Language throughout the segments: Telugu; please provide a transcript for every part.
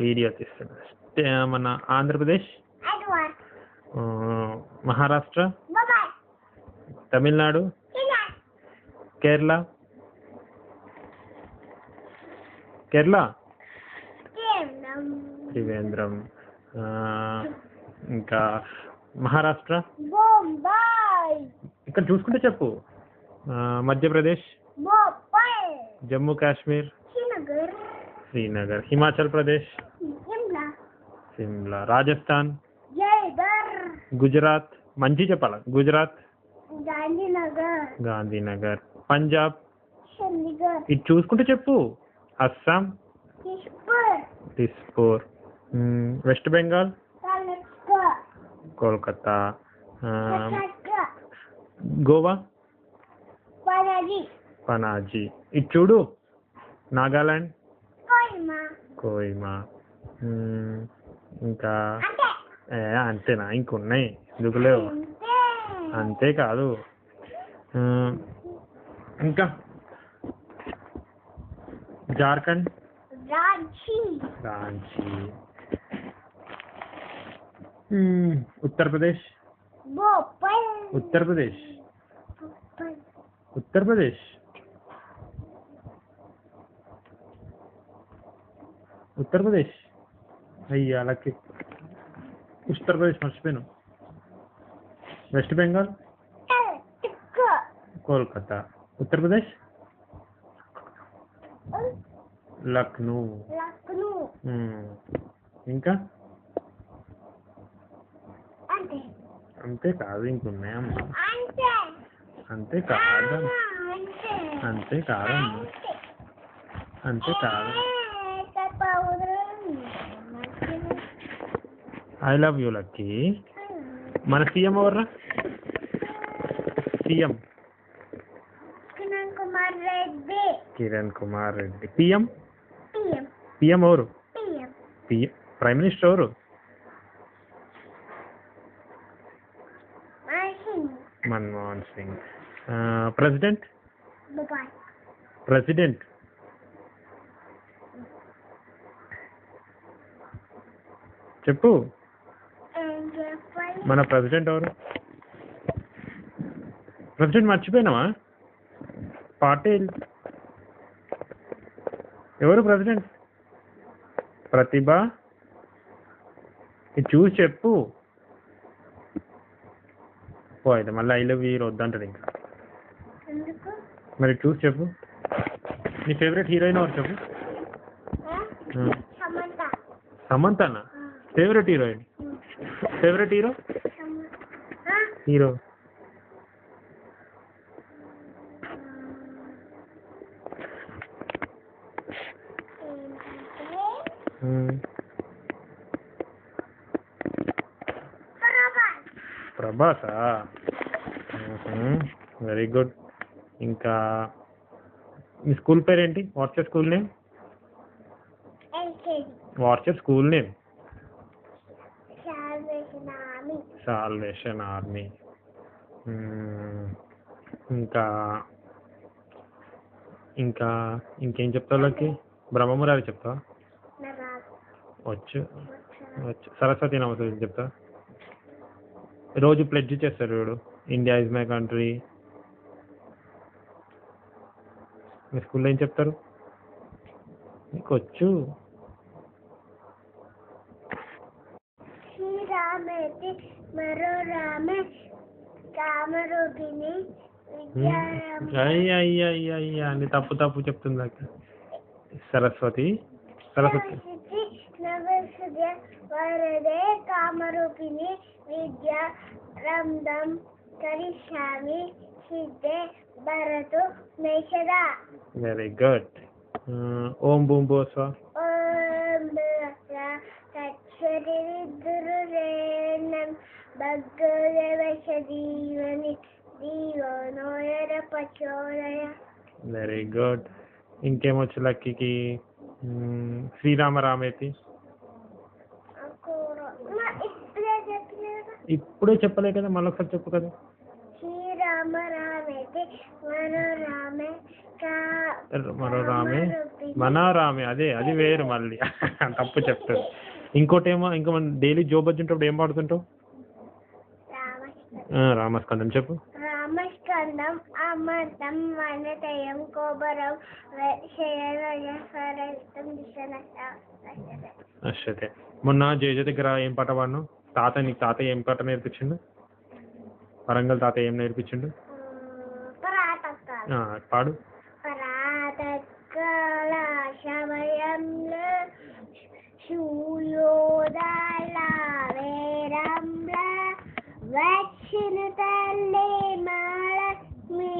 వీడియో తీస్తున్నా. మన ఆంధ్రప్రదేశ్, మహారాష్ట్ర, తమిళనాడు, కేరళ త్రివేంద్రం, ఇంకా మహారాష్ట్ర ఇక్కడ చూసుకుంటే చెప్పు. మధ్యప్రదేశ్, జమ్మూ కాశ్మీర్, శ్రీనగర్, హిమాచల్ ప్రదేశ్, సిమ్లా, రాజస్థాన్, గుజరాత్, మంచి చెప్పాల, గుజరాత్, గాంధీనగర్, పంజాబ్, ఇది చూసుకుంటే చెప్పు. అస్సాం, దిస్పూర్, వెస్ట్ బెంగాల్, కోల్కతా, గోవా, పనాజీ, ఇది చూడు. నాగాలాండ్, కోహిమా, ఇంకా అంతేనా? ఇంకున్నాయి, ఎందుకు లేవు? అంతే కాదు, ఇంకా జార్ఖండ్, రాంచీ, ఉత్తరప్రదేశ్, ఉత్తరప్రదేశ్, ఉత్తరప్రదేశ్, ఉత్తరప్రదేశ్, అయ్యా లక్కి ఉత్తరప్రదేశ్ మర్చిపోయాను. వెస్ట్ బెంగాల్, కోల్కతా, ఉత్తరప్రదేశ్, లక్నో, ఇంకా అంతే కాదు, ఇంకున్నాయమ్మా. అంతే కాదు, అంతే కాదమ్మా, అంతే కాదు. I love you lucky. మన సీఎం ఎవర్రా? సీఎం కిరణ్ కుమార్ రెడ్డి. పిఎం ఎవరు? ప్రైమ్ మినిస్టర్ ఎవరు? మన్మోహన్ సింగ్. ప్రెసిడెంట్ చెప్పు. మన ప్రెసిడెంట్ ఎవరు? ప్రెసిడెంట్ మర్చిపోయినావా? పాటిల్. ఎవరు ప్రెసిడెంట్? ప్రతిభ. ఇది చూసి చెప్పు. అయితే మళ్ళీ ఐ లవ్ యూ వద్దంటాడు ఇంకా. మరి చూసి చెప్పు. నీ ఫేవరెట్ హీరోయిన్ ఎవరు చెప్పు? సమంతనా? Favourite heroine? Favourite hero? ప్రభాసా? Very good. ఇంకా మీ స్కూల్ పేరేంటి? What's your school name? Salvation Army. ఇంకా ఇంకా ఇంకేం చెప్తావు లక్కి? బ్రహ్మమురారి చెప్తావా? వచ్చు. సరస్వతి నమస్తే చెప్తా. రోజు ప్లెడ్జ్ చేస్తారు చూడు, ఇండియా ఇస్ మై కంట్రీ. మీ స్కూల్లో ఏం చెప్తారు? నీకు వచ్చు. అయ్యా అని తప్పు చెప్తుంది. సరస్వతి వరదే కామరూపిణి విద్యా రందం కరిష్యామి సిద్ధే భరతు మేషదా. Very good. ఓం భూం భువస్వ. ఓం తత్సరి విద్రురేణం భగ్గదేవశదీవని దీవనోయర పచోదయ. Very good. ఇంకేమొచ్చు లక్కీకి? శ్రీరామ రామేతి. ఇప్పుడే చెప్పలే కదా, మళ్ళీ ఒకసారి చెప్పు కదా. శ్రీరామ రామేతి మనోరామే మనారామే అదే అది వేరు మళ్ళీ తప్పు చెప్తారు. ఇంకోటి ఏమో ఇంకా మనం డైలీ జోబొచ్చుంటప్పుడు ఏం పాడుతుంటావు? రామస్కందం చెప్పు. రామస్కందం అమృతం వనతయం కోబరం అశ్వతే. మొన్న జేజ దగ్గర ఏం పాట పాడినావు? నీకు తాతయ్య ఏం పాట నేర్పించిండు? వరంగల్ తాతయ్య ఏం నేర్పించిండు? పాడు. పరాతకాల సమయంలో సూర్యోదయాల వేరంలో వచ్చిన తల్లి మహాలక్ష్మి,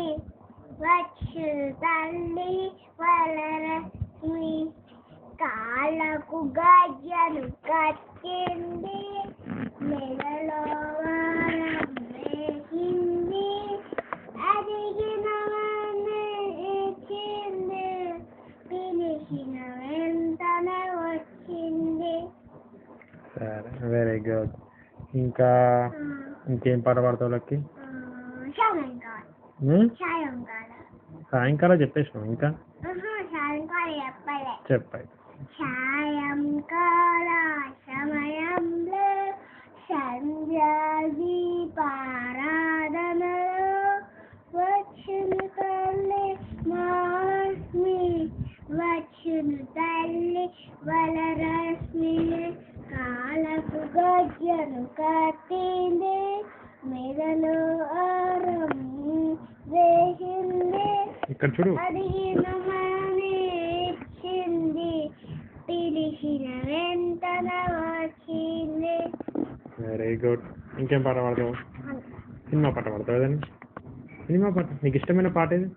వచ్చిన తల్లి వరలక్ష్మి, కాళ్ళకు గజ్జను కట్టింది, మెడలో వారం వేసింది, అడిగినవన్నీ ఇచ్చింది, పిలిచిన వెంటనే వచ్చింది. సరే, వెరీ గుడ్. ఇంకా ఇంకేం పాట పాడతావు లక్కి? సాయంకాలం చెప్పేసినావు. ఇంకా చెప్పాయి. సాయంకాల సమయంలో సంధ్యాదీపారాధనలో వచ్చును తల్లి మహాలక్ష్మి, వచ్చును తల్లి వరలక్ష్మి, కాళ్ళకు గజ్జను కట్టింది, మెడలో ఆరం వేసింది, ఇక్కడ చూడు, అడిగిన మని ఇచ్చింది, పిలిచిన వెంటనే వచ్చింది. Very good. ఇంకేం పాట పాడతావు? సినిమా పాట పాడతావు ఏదైనా? సినిమా పాట నీకు ఇష్టమైన పాట ఏది?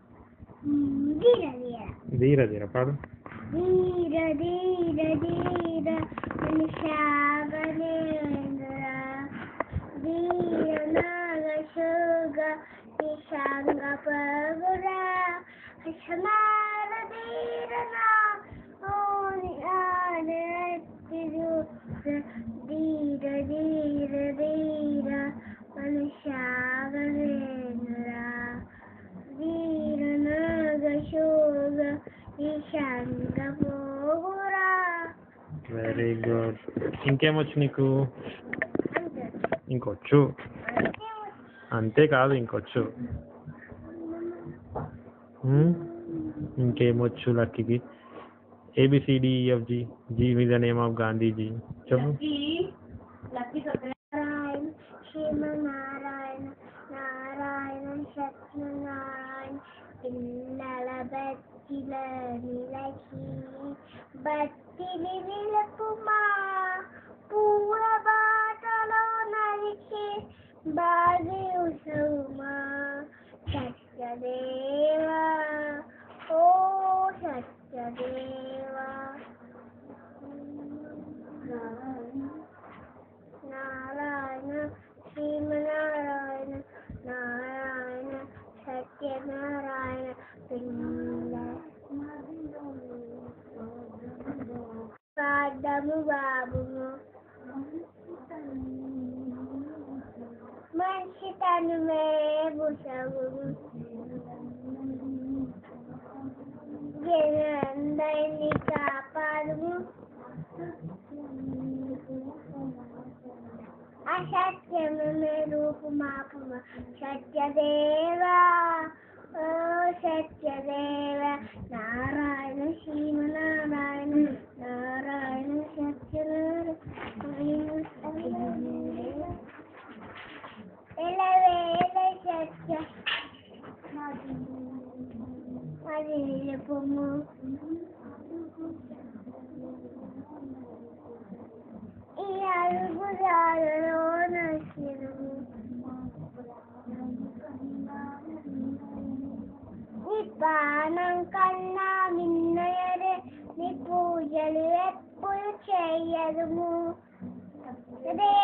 ధీర ధీర పాడు. ధీర ధీర ధీర నిశాగనేంద్ర, ధీర నాగశోగ నిశాంగ పగుర, హసమార ధీరనా ఓని ఆనెత్తిరు, ధీర ధీర ధీర నిశాగనేంద్ర, ధీర నాగశోగ నిశాంగ పగుర. Very good. ఇంకేమొచ్చు నీకు? ఇంకొచ్చు. అంతేకాదు ఇంకొచ్చు. ఇంకేమొచ్చు లక్కీకి? ABCDEFG, G is the name of Gandhiji. చెప్పు. నారాయణ శ్రీమన్నారాయణ నారాయణ సత్యనారాయణ, పిల్లల బట్టిల నిలకి బట్టిని నిలుపుమా, పూల బాటలో నడిచి బాగి ఉసౌమా, సత్యదేవా ఓ సత్యదేవా, నారాయణ శ్రీమన్నారాయణ నారాయణ సత్యనారాయణ, పిల్ల పాడము బాబుము, మనిషి తను మేబుసగుము, అందరినీ కాపాడుము, అసత్యము రూపు మాపుమ, సత్యదేవా ఓ సత్యదేవ, నారాయణ శ్రీమనారాయణ నారాయణ సత్యనారాయణ, ఎలవేల సత్య అది నిలుపుము, ఈ అడుగుదాలలో నచ్చినము, నీ పానం కన్నా నిన్నయరే, నీ పూజలు ఎప్పుడు చేయదుము, రే